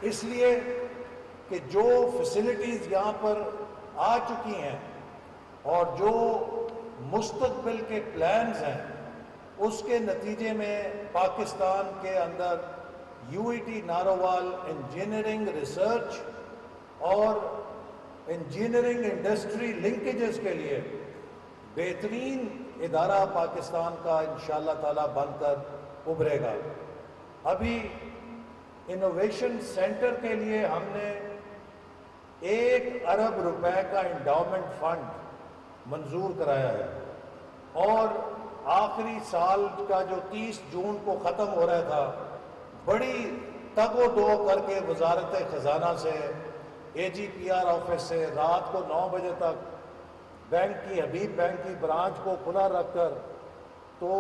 اس لیے کہ جو فیسلٹیز یہاں پر آ چکی ہیں اور جو مستقبل کے پلانز ہیں، اس کے نتیجے میں پاکستان کے اندر U E T Narowal engineering research اور انجینئرنگ انڈسٹری لنکیجز کے لیے بہترین ادارہ پاکستان کا انشاءاللہ تعالی بن کر ابھرے گا۔ ابھی انوویشن سینٹر کے لیے ہم نے 1 ارب روپے کا انڈاؤمنٹ فنڈ منظور کرایا ہے، اور آخری سال کا جو 30 جون کو ختم ہو رہا تھا، بڑی تگ و دو کر کے وزارت خزانہ سے، اے جی پی آر آفس سے رات کو 9 بجے تک بینک کی حبیب بینک کی برانچ کو کھلا رکھ کر، تو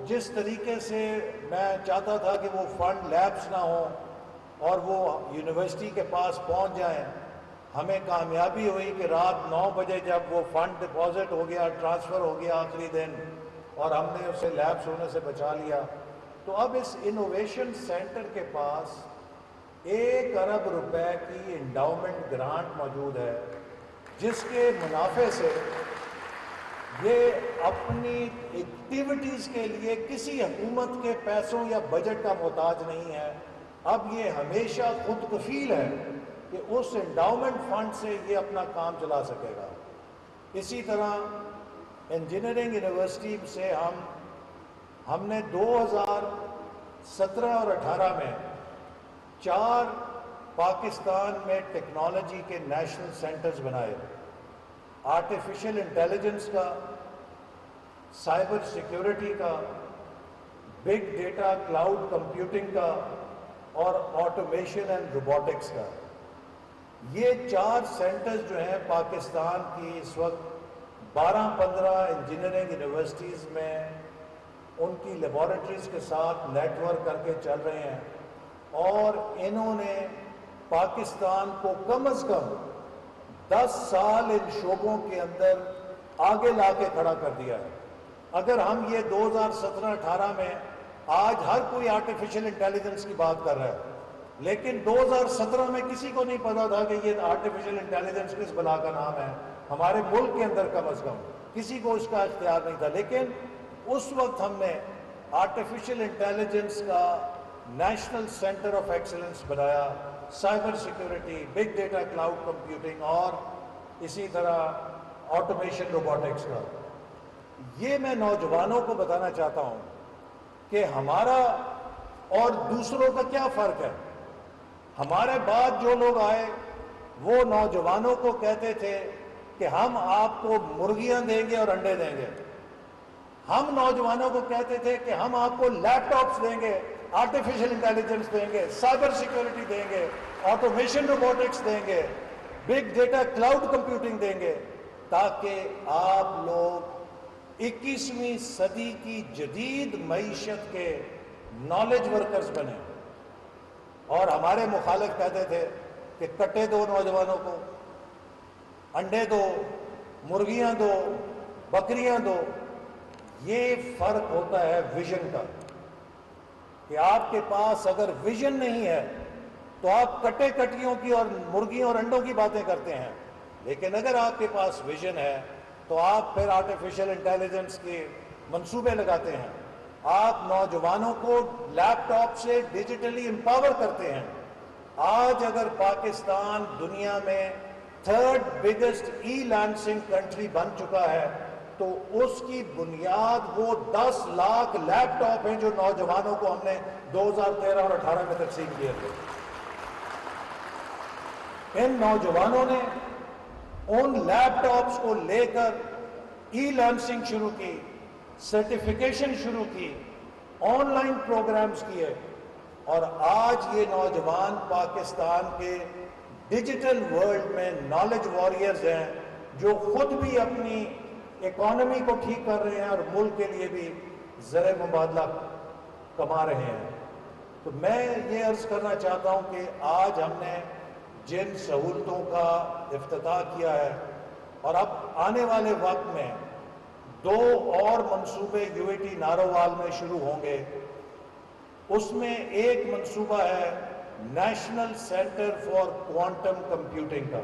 جس طریقے سے میں چاہتا تھا کہ وہ فنڈ لیپس نہ ہوں اور وہ یونیورسٹی کے پاس پہنچ جائیں، ہمیں کامیابی ہوئی کہ رات 9 بجے جب وہ فنڈ ڈپازٹ ہو گیا، ٹرانسفر ہو گیا آخری دن، اور ہم نے اسے لیپس ہونے سے بچا لیا۔ تو اب اس انوویشن سینٹر کے پاس 1 ارب روپے کی انڈاؤمنٹ گرانٹ موجود ہے، جس کے منافع سے یہ اپنی ایکٹیویٹیز کے لیے کسی حکومت کے پیسوں یا بجٹ کا محتاج نہیں ہے۔ اب یہ ہمیشہ خود کفیل ہے کہ اس انڈاؤمنٹ فنڈ سے یہ اپنا کام چلا سکے گا۔ اسی طرح انجینئرنگ یونیورسٹی سے ہم نے 2017 اور 18 میں 4 پاکستان میں ٹیکنالوجی کے نیشنل سینٹرز بنائے، آرٹیفیشل انٹیلیجنس کا، سائبر سیکیورٹی کا، بگ ڈیٹا کلاؤڈ کمپیوٹنگ کا، اور آٹومیشن اینڈ روبوٹکس کا۔ یہ 4 سینٹرز جو ہیں پاکستان کی اس وقت 12-15 انجینئرنگ یونیورسٹیز میں ان کی لیبارٹریز کے ساتھ نیٹ ورک کر کے چل رہے ہیں، اور انہوں نے پاکستان کو کم از کم 10 سال ان شعبوں کے اندر آگے لا کے کھڑا کر دیا ہے۔ اگر ہم یہ 2017-18 میں، آج ہر کوئی آرٹیفیشل انٹیلیجنس کی بات کر رہا ہے، لیکن 2017 میں کسی کو نہیں پتا تھا کہ یہ آرٹیفیشل انٹیلیجنس کس بلا کا نام ہے، ہمارے ملک کے اندر کم از کم کسی کو اس کا اختیار نہیں تھا۔ لیکن اس وقت ہم نے آرٹیفیشل انٹیلیجنس کا نیشنل سینٹر آف ایکسلنس بنایا، cyber security, big data cloud computing, اور اسی طرح آٹومیشن روبوٹکس کا۔ یہ میں نوجوانوں کو بتانا چاہتا ہوں کہ ہمارا اور دوسروں کا کیا فرق ہے۔ ہمارے بعد جو لوگ آئے وہ نوجوانوں کو کہتے تھے کہ ہم آپ کو مرغیاں دیں گے اور انڈے دیں گے۔ ہم نوجوانوں کو کہتے تھے کہ ہم آپ کو لیپ ٹاپس دیں گے، آرٹیفیشل انٹیلیجنس دیں گے، سائبر سیکیورٹی دیں گے، آٹومیشن روبوٹکس دیں گے، بگ ڈیٹا کلاؤڈ کمپیوٹنگ دیں گے، تاکہ آپ لوگ 21ویں صدی کی جدید معیشت کے نالج ورکرز بنیں۔ اور ہمارے مخالف کہتے تھے کہ کٹے دو نوجوانوں کو، انڈے دو، مرغیاں دو، بکریاں دو۔ یہ فرق ہوتا ہے ویژن کا، کہ آپ کے پاس اگر ویژن نہیں ہے تو آپ کٹے کٹیوں کی اور مرغیوں اور انڈوں کی باتیں کرتے ہیں، لیکن اگر آپ کے پاس ویژن ہے تو آپ پھر آرٹیفیشل انٹیلیجنس کے منصوبے لگاتے ہیں، آپ نوجوانوں کو لیپ ٹاپ سے ڈیجیٹلی امپاور کرتے ہیں۔ آج اگر پاکستان دنیا میں 3rd بگسٹ ای لانسنگ کنٹری بن چکا ہے تو اس کی بنیاد وہ 10 لاکھ لیپ ٹاپ ہیں جو نوجوانوں کو ہم نے 2013 اور 18 میں تقسیم کیے تھے۔ ان نوجوانوں نے ان لیپ ٹاپس کو لے کر ای لرننگ شروع کی، سرٹیفیکیشن شروع کی، آن لائن پروگرامز کیے، اور آج یہ نوجوان پاکستان کے ڈیجیٹل ورلڈ میں نالج واریئرز ہیں، جو خود بھی اپنی اکانومی کو ٹھیک کر رہے ہیں اور ملک کے لیے بھی زر مبادلہ کما رہے ہیں۔ تو میں یہ عرض کرنا چاہتا ہوں کہ آج ہم نے جن سہولتوں کا افتتاح کیا ہے، اور اب آنے والے وقت میں 2 اور منصوبے یو اے ٹی نارووال میں شروع ہوں گے۔ اس میں ایک منصوبہ ہے national centre for quantum computing کا.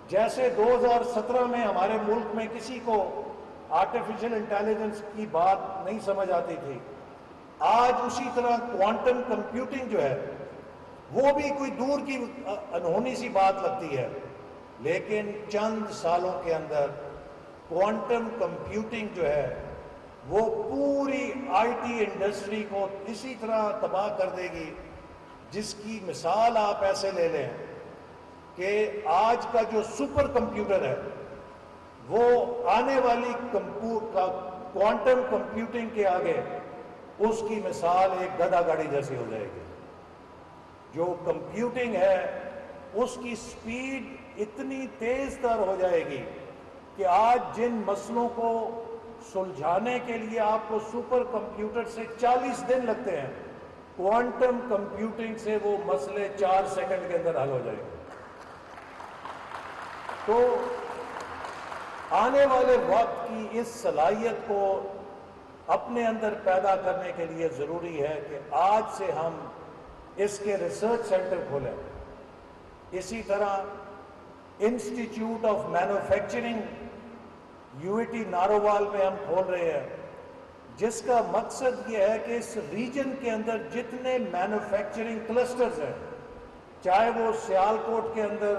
جیسے 2017 میں ہمارے ملک میں کسی کو آرٹیفیشل انٹیلیجنس کی بات نہیں سمجھ آتی تھی، آج اسی طرح کوانٹم کمپیوٹنگ جو ہے وہ بھی کوئی دور کی انہونی سی بات لگتی ہے، لیکن چند سالوں کے اندر کوانٹم کمپیوٹنگ جو ہے وہ پوری آئی ٹی انڈسٹری کو اسی طرح تباہ کر دے گی، جس کی مثال آپ ایسے لے لیں کہ آج کا جو سپر کمپیوٹر ہے وہ آنے والی کوانٹم کمپیوٹنگ کے آگے اس کی مثال ایک گدھا گاڑی جیسی ہو جائے گی. جو کمپیوٹنگ ہے اس کی سپیڈ اتنی تیز تر ہو جائے گی کہ آج جن مسئلوں کو سلجھانے کے لیے آپ کو سپر کمپیوٹر سے 40 دن لگتے ہیں، کوانٹم کمپیوٹنگ سے وہ مسئلے 4 سیکنڈ کے اندر حل ہو جائیں گے. تو آنے والے وقت کی اس صلاحیت کو اپنے اندر پیدا کرنے کے لیے ضروری ہے کہ آج سے ہم اس کے ریسرچ سینٹر کھولیں. اسی طرح institute of manufacturing UET Narowal میں ہم کھول رہے ہیں، جس کا مقصد یہ ہے کہ اس ریجن کے اندر جتنے مینوفیکچرنگ کلسٹرز ہیں، چاہے وہ سیالکوٹ کے اندر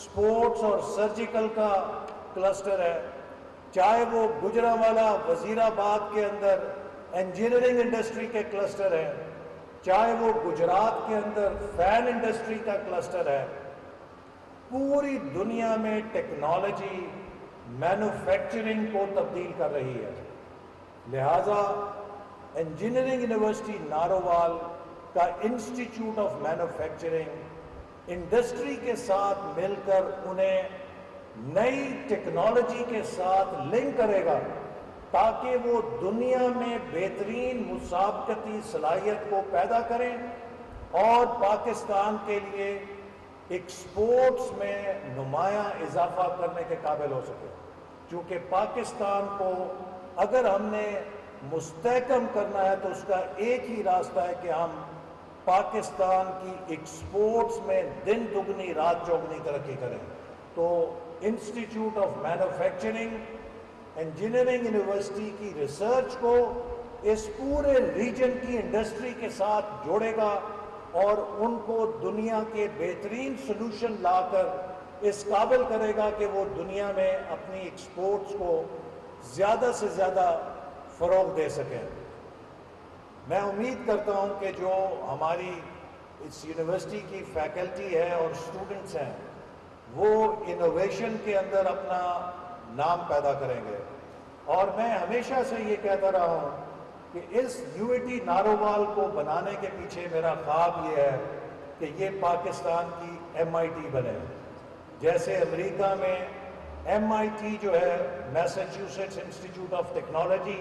سپورٹس اور سرجیکل کا کلسٹر ہے، چاہے وہ گجرانوالہ وزیر آباد کے اندر انجینئرنگ انڈسٹری کے کلسٹر ہے، چاہے وہ گجرات کے اندر فین انڈسٹری کا کلسٹر ہے، پوری دنیا میں ٹیکنالوجی مینوفیکچرنگ کو تبدیل کر رہی ہے. لہٰذا انجینئرنگ یونیورسٹی نارووال کا انسٹیٹیوٹ آف مینوفیکچرنگ انڈسٹری کے ساتھ مل کر انہیں نئی ٹیکنالوجی کے ساتھ لنک کرے گا تاکہ وہ دنیا میں بہترین مسابقتی صلاحیت کو پیدا کریں اور پاکستان کے لیے ایکسپورٹس میں نمایاں اضافہ کرنے کے قابل ہو سکے. چونکہ پاکستان کو اگر ہم نے مستحکم کرنا ہے تو اس کا ایک ہی راستہ ہے کہ ہم پاکستان کی ایکسپورٹس میں دن دگنی رات چوگنی ترقی کریں. تو institute of manufacturing engineering university کی ریسرچ کو اس پورے ریجن کی انڈسٹری کے ساتھ جوڑے گا اور ان کو دنیا کے بہترین سلوشن لا کر اس قابل کرے گا کہ وہ دنیا میں اپنی ایکسپورٹس کو زیادہ سے زیادہ فروغ دے سکیں. میں امید کرتا ہوں کہ جو ہماری اس یونیورسٹی کی فیکلٹی ہے اور اسٹوڈنٹس ہیں وہ انوویشن کے اندر اپنا نام پیدا کریں گے. اور میں ہمیشہ سے یہ کہتا رہا ہوں کہ اس UET نارووال کو بنانے کے پیچھے میرا خواب یہ ہے کہ یہ پاکستان کی MIT بنے. جیسے امریکہ میں MIT جو ہے میساچیوسیٹس انسٹیٹیوٹ آف ٹیکنالوجی،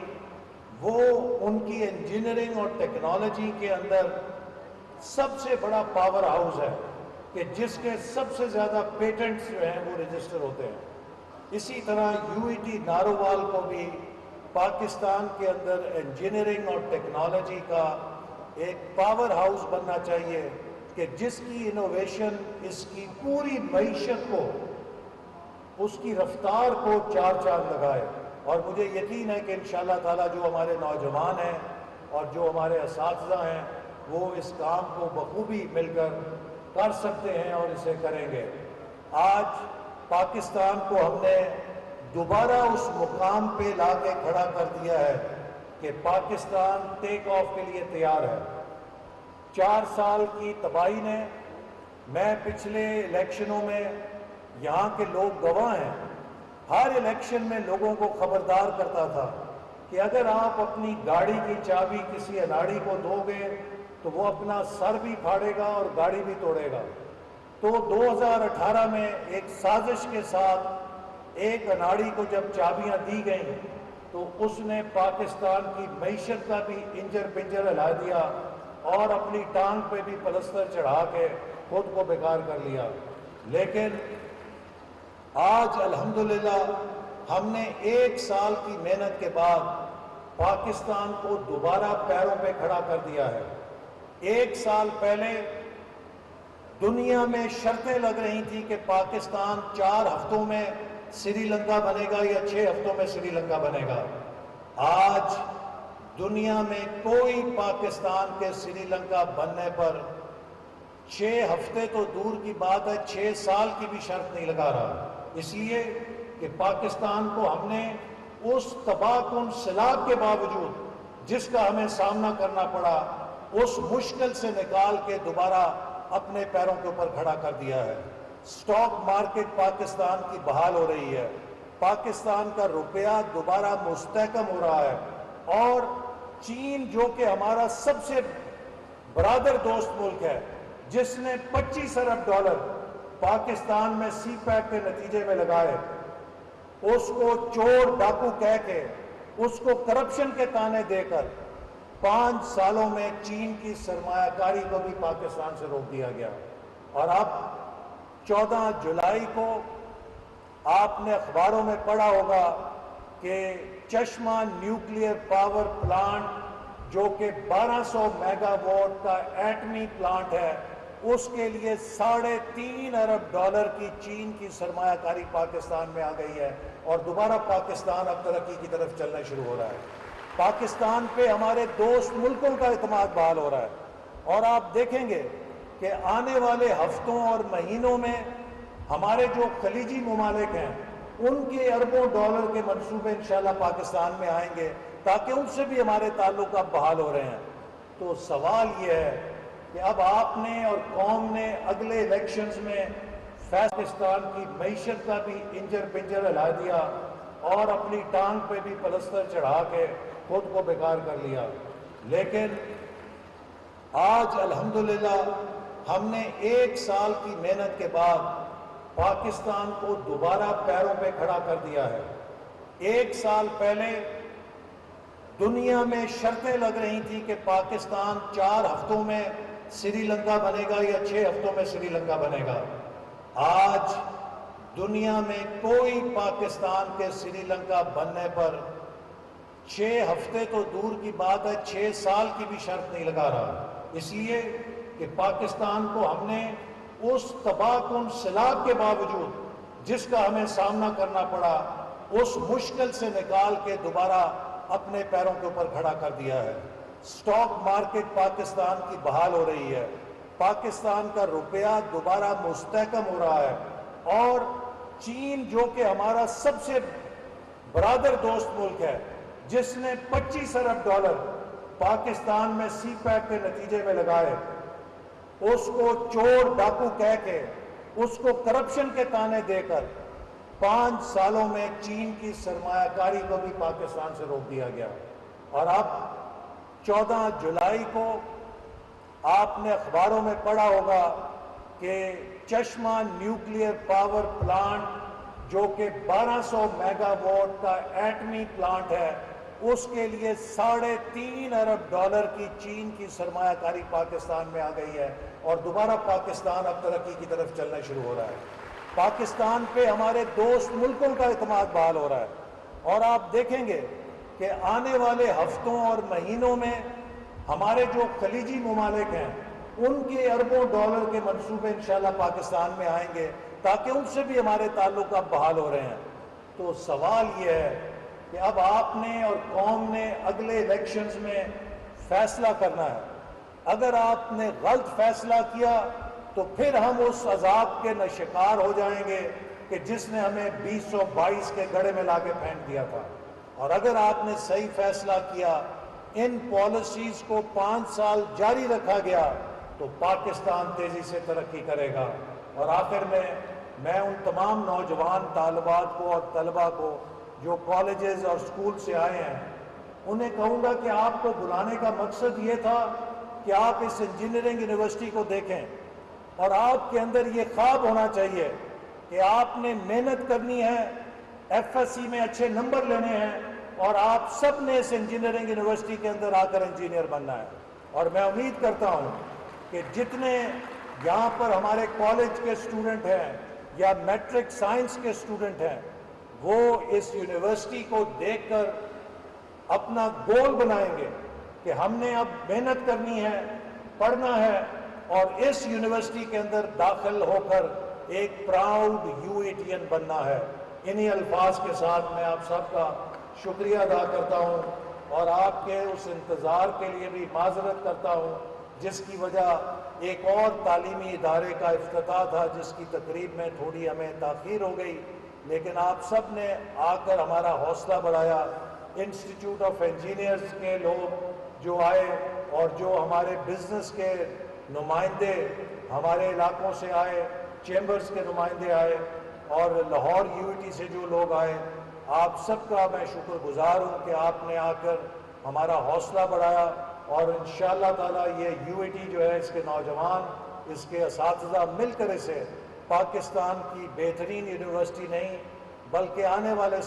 وہ ان کی انجینئرنگ اور ٹیکنالوجی کے اندر سب سے بڑا پاور ہاؤس ہے کہ جس کے سب سے زیادہ پیٹنٹس جو ہیں وہ رجسٹر ہوتے ہیں. اسی طرح UET نارووال کو بھی پاکستان کے اندر انجینئرنگ اور ٹیکنالوجی کا ایک پاور ہاؤس بننا چاہیے کہ جس کی انوویشن اس کی پوری معیشت کو، اس کی رفتار کو چار چاند لگائے. اور مجھے یقین ہے کہ انشاءاللہ تعالیٰ جو ہمارے نوجوان ہیں اور جو ہمارے اساتذہ ہیں وہ اس کام کو بخوبی مل کر سکتے ہیں اور اسے کریں گے. آج پاکستان کو ہم نے دوبارہ اس مقام پہ لا کے کھڑا کر دیا ہے کہ پاکستان ٹیک آف کے لیے تیار ہے. 4 سال کی تباہی نے، میں پچھلے الیکشنوں میں یہاں کے لوگ گواہ ہیں، ہر الیکشن میں لوگوں کو خبردار کرتا تھا کہ اگر آپ اپنی گاڑی کی چابی کسی اناڑی کو دو گے تو وہ اپنا سر بھی پھاڑے گا اور گاڑی بھی توڑے گا. تو 2018 میں ایک سازش کے ساتھ ایک اناڑی کو جب چابیاں دی گئیں تو اس نے پاکستان کی معیشت کا بھی انجر پنجر ہلا دیا اور اپنی ٹانگ پہ بھی پلستر چڑھا کے خود کو بیکار کر لیا. لیکن آج الحمدللہ ہم نے 1 سال کی محنت کے بعد پاکستان کو دوبارہ پیروں پہ کھڑا کر دیا ہے. 1 سال پہلے دنیا میں شرطیں لگ رہی تھیں کہ پاکستان 4 ہفتوں میں سری لنکا بنے گا یا 6 ہفتوں میں سری لنکا بنے گا۔ آج دنیا میں کوئی پاکستان کے سری لنکا بننے پر 6 ہفتے تو دور کی بات ہے، 6 سال کی بھی شرط نہیں لگا رہا، اس لیے کہ پاکستان کو ہم نے اس تباہ کن سیلاب کے باوجود جس کا ہمیں سامنا کرنا پڑا، اس مشکل سے نکال کے دوبارہ اپنے پیروں کے اوپر کھڑا کر دیا ہے۔ سٹاک مارکیٹ پاکستان کی بحال ہو رہی ہے، پاکستان کا روپیہ دوبارہ مستحکم ہو رہا ہے، اور چین جو کہ ہمارا سب سے برادر دوست ملک ہے، جس نے $25 ارب پاکستان میں سی پیک کے نتیجے میں لگائے، اس کو چور ڈاکو کہہ کے، اس کو کرپشن کے تانے دے کر 5 سالوں میں چین کی سرمایہ کاری کو بھی پاکستان سے روک دیا گیا۔ اور اب 14 جولائی کو آپ نے اخباروں میں پڑھا ہوگا کہ چشمہ نیوکلیئر پاور پلانٹ جو کہ 1200 میگا واٹ کا ایٹمی پلانٹ ہے، اس کے لیے $3.5 ارب کی چین کی سرمایہ کاری پاکستان میں آ گئی ہے، اور دوبارہ پاکستان اب ترقی کی طرف چلنا شروع ہو رہا ہے۔ پاکستان پہ ہمارے دوست ملکوں کا اعتماد بحال ہو رہا ہے، اور آپ دیکھیں گے کہ آنے والے ہفتوں اور مہینوں میں ہمارے جو خلیجی ممالک ہیں، ان کے اربوں ڈالر کے منصوبے انشاءاللہ پاکستان میں آئیں گے، تاکہ ان سے بھی ہمارے تعلقات بحال ہو رہے ہیں۔ تو سوال یہ ہے کہ اب آپ نے اور قوم نے اگلے الیکشنز میں پاکستان کی معیشت کا بھی انجر پنجر ہلا دیا، اور اپنی ٹانگ پہ بھی پلستر چڑھا کے خود کو بیکار کر لیا۔ لیکن آج الحمدللہ ہم نے 1 سال کی محنت کے بعد پاکستان کو دوبارہ پیروں پہ کھڑا کر دیا ہے۔ 1 سال پہلے دنیا میں شرطیں لگ رہی تھیں کہ پاکستان 4 ہفتوں میں سری لنکا بنے گا یا 6 ہفتوں میں سری لنکا بنے گا۔ آج دنیا میں کوئی پاکستان کے سری لنکا بننے پر 6 ہفتے تو دور کی بات ہے، 6 سال کی بھی شرط نہیں لگا رہا، اس لیے کہ پاکستان کو ہم نے اس تباہ کن سیلاب کے باوجود جس کا ہمیں سامنا کرنا پڑا، اس مشکل سے نکال کے دوبارہ اپنے پیروں کے اوپر کھڑا کر دیا ہے۔ سٹاک مارکیٹ پاکستان کی بحال ہو رہی ہے، پاکستان کا روپیہ دوبارہ مستحکم ہو رہا ہے، اور چین جو کہ ہمارا سب سے برادر دوست ملک ہے، جس نے $25 ارب پاکستان میں سی پیک کے نتیجے میں لگائے، اس کو چور ڈاکو کہہ کے، اس کو کرپشن کے تانے دے کر 5 سالوں میں چین کی سرمایہ کاری کو بھی پاکستان سے روک دیا گیا۔ اور اب 14 جولائی کو آپ نے اخباروں میں پڑھا ہوگا کہ چشمہ نیوکلیئر پاور پلانٹ جو کہ 1200 میگا واٹ کا ایٹمی پلانٹ ہے، اس کے لیے $3.5 ارب کی چین کی سرمایہ کاری پاکستان میں آ گئی ہے، اور دوبارہ پاکستان اب ترقی کی طرف چلنا شروع ہو رہا ہے۔ پاکستان پہ ہمارے دوست ملکوں کا اعتماد بحال ہو رہا ہے، اور آپ دیکھیں گے کہ آنے والے ہفتوں اور مہینوں میں ہمارے جو خلیجی ممالک ہیں، ان کے اربوں ڈالر کے منصوبے انشاءاللہ پاکستان میں آئیں گے، تاکہ ان سے بھی ہمارے تعلقات بحال ہو رہے ہیں۔ تو سوال یہ ہے کہ اب آپ نے اور قوم نے اگلے الیکشنز میں فیصلہ کرنا ہے۔ اگر آپ نے غلط فیصلہ کیا تو پھر ہم اس عذاب کے شکار ہو جائیں گے کہ جس نے ہمیں 2022 کے گڑھے میں لا کے پھینک دیا تھا، اور اگر آپ نے صحیح فیصلہ کیا، ان پالیسیز کو 5 سال جاری رکھا گیا، تو پاکستان تیزی سے ترقی کرے گا۔ اور آخر میں ان تمام نوجوان طالبات کو اور طلباء کو جو کالجز اور سکول سے آئے ہیں، انہیں کہوں گا کہ آپ کو بلانے کا مقصد یہ تھا کہ آپ اس انجینئرنگ یونیورسٹی کو دیکھیں، اور آپ کے اندر یہ خواب ہونا چاہیے کہ آپ نے محنت کرنی ہے، ایف ایس سی میں اچھے نمبر لینے ہیں، اور آپ سب نے اس انجینئرنگ یونیورسٹی کے اندر آ کر انجینئر بننا ہے۔ اور میں امید کرتا ہوں کہ جتنے یہاں پر ہمارے کالج کے اسٹوڈنٹ ہیں یا میٹرک سائنس کے اسٹوڈنٹ ہیں، وہ اس یونیورسٹی کو دیکھ کر اپنا گول بنائیں گے کہ ہم نے اب محنت کرنی ہے، پڑھنا ہے، اور اس یونیورسٹی کے اندر داخل ہو کر ایک پراؤڈ UATN بننا ہے۔ انہی الفاظ کے ساتھ میں آپ سب کا شکریہ ادا کرتا ہوں اور آپ کے اس انتظار کے لیے بھی معذرت کرتا ہوں جس کی وجہ ایک اور تعلیمی ادارے کا افتتاح تھا جس کی تقریب میں تھوڑی ہمیں تاخیر ہو گئی، لیکن آپ سب نے آ کر ہمارا حوصلہ بڑھایا۔ انسٹیٹیوٹ آف انجینئرز کے لوگ جو آئے اور جو ہمارے بزنس کے نمائندے ہمارے علاقوں سے آئے، چیمبرز کے نمائندے آئے اور لاہور UAT سے جو لوگ آئے، آپ سب کا میں شکر گزار ہوں کہ آپ نے آ کر ہمارا حوصلہ بڑھایا، اور انشاءاللہ تعالی یہ UAT جو ہے، اس کے نوجوان، اس کے اساتذہ مل کر اسے پاکستان کی بہترین یونیورسٹی نہیں بلکہ آنے والے